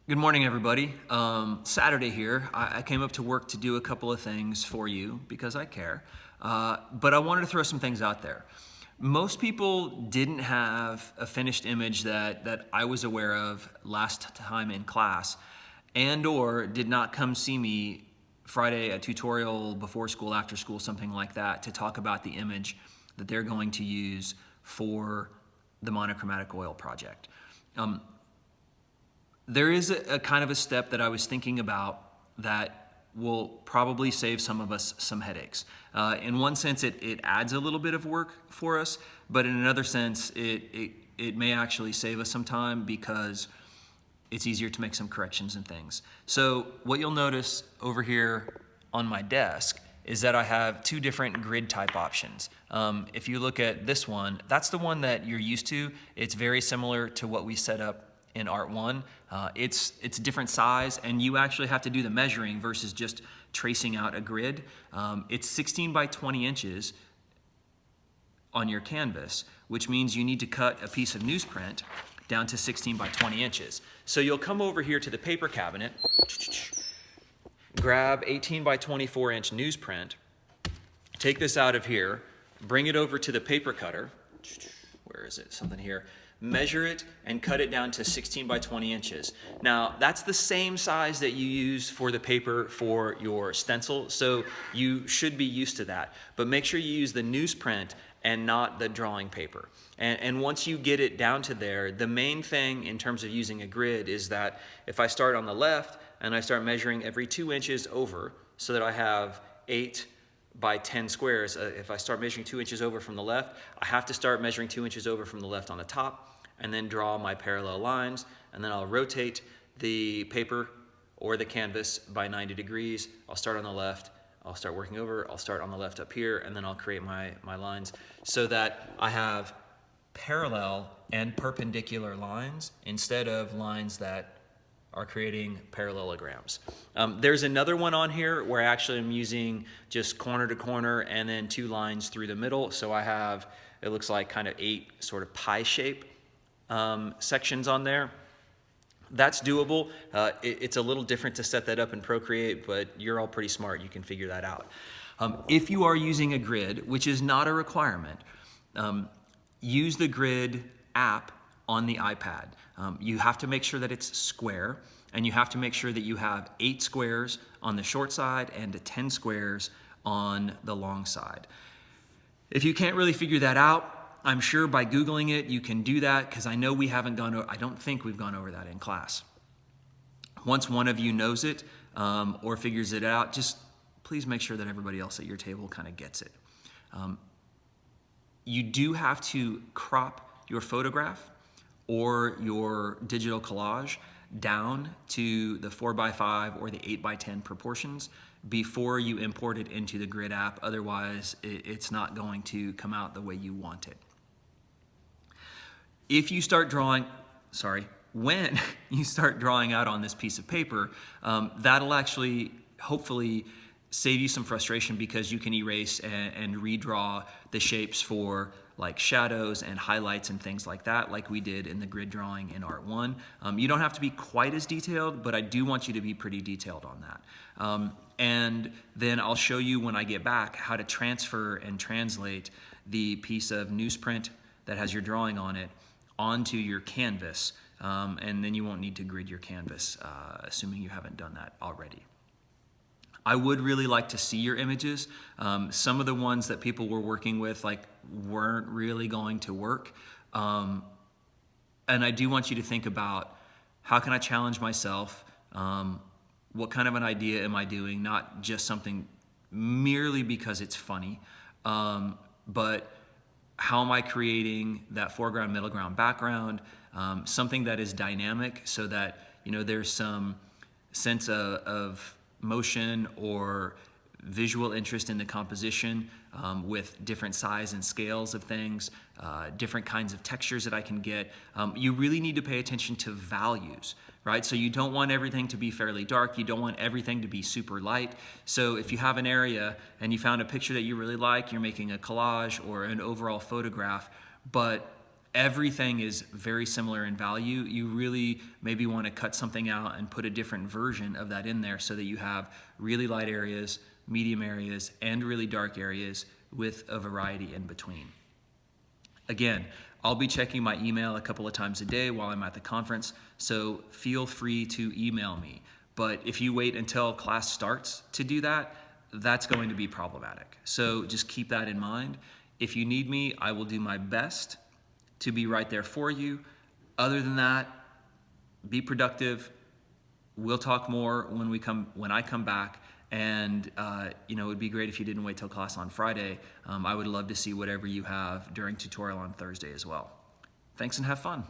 Good morning, everybody. Saturday here. I came up to work to do a couple of things for you because I care. But I wanted to throw some things out there. Most people didn't have a finished image that I was aware of last time in class, and or did not come see me Friday, a tutorial before school, after school, something like that, to talk about the image that they're going to use for the monochromatic oil project. There is a kind of a step that I was thinking about that will probably save some of us some headaches. In one sense, it adds a little bit of work for us, but in another sense, it may actually save us some time because it's easier to make some corrections and things. So what you'll notice over here on my desk is that I have two different grid type options. If you look at this one, that's the one that you're used to. It's very similar to what we set up in Art 1. It's a different size, and you actually have to do the measuring versus just tracing out a grid. It's 16 by 20 inches on your canvas, which means you need to cut a piece of newsprint down to 16 by 20 inches. So you'll come over here to the paper cabinet, grab 18 by 24 inch newsprint, take this out of here, bring it over to the paper cutter. Where is it? Something here. Measure it and cut it down to 16 by 20 inches. Now, that's the same size that you use for the paper for your stencil, so you should be used to that. But make sure you use the newsprint and not the drawing paper. And once you get it down to there, the main thing in terms of using a grid is that if I start on the left and I start measuring every 2 inches over so that I have 8 by 10 squares, if I start measuring 2 inches over from the left, I have to start measuring 2 inches over from the left on the top, and then draw my parallel lines, and then I'll rotate the paper or the canvas by 90 degrees. I'll start on the left, I'll start working over, I'll start on the left up here, and then I'll create my lines so that I have parallel and perpendicular lines instead of lines that are creating parallelograms. There's another one on here where actually I'm using just corner to corner and then 2 lines through the middle. So I have, it looks like kind of 8 sort of pie shape sections on there. That's doable. It's a little different to set that up in Procreate, but you're all pretty smart. You can figure that out. If you are using a grid, which is not a requirement, use the grid app on the iPad. You have to make sure that it's square, and you have to make sure that you have 8 squares on the short side and 10 squares on the long side. If you can't really figure that out, I'm sure by Googling it you can do that, because I know we haven't gone over, I don't think we've gone over that in class. Once one of you knows it or figures it out, just please make sure that everybody else at your table kind of gets it. You do have to crop your photograph or your digital collage down to the 4:5 or the 8:10 proportions before you import it into the grid app. Otherwise, it's not going to come out the way you want it. If you start drawing, when you start drawing out on this piece of paper, that'll actually hopefully save you some frustration, because you can erase and redraw the shapes for like shadows and highlights and things like that, like we did in the grid drawing in Art 1. You don't have to be quite as detailed, but I do want you to be pretty detailed on that. And then I'll show you when I get back how to transfer and translate the piece of newsprint that has your drawing on it onto your canvas, and then you won't need to grid your canvas, assuming you haven't done that already. I would really like to see your images. Some of the ones that people were working with weren't really going to work. And I do want you to think about, how can I challenge myself? What kind of an idea am I doing? Not just something merely because it's funny, but how am I creating that foreground, middle ground, background? Something that is dynamic so that there's some sense of motion or visual interest in the composition, with different size and scales of things, different kinds of textures that I can get. You really need to pay attention to values, right? So you don't want everything to be fairly dark. You don't want everything to be super light. So if you have an area and you found a picture that you really like, you're making a collage or an overall photograph, but everything is very similar in value. You really maybe want to cut something out and put a different version of that in there so that you have really light areas, medium areas, and really dark areas with a variety in between. Again, I'll be checking my email a couple of times a day while I'm at the conference, so feel free to email me. But if you wait until class starts to do that, that's going to be problematic. So just keep that in mind. If you need me, I will do my best to be right there for you. Other than that, be productive. We'll talk more when I come back. And it would be great if you didn't wait till class on Friday. I would love to see whatever you have during tutorial on Thursday as well. Thanks and have fun.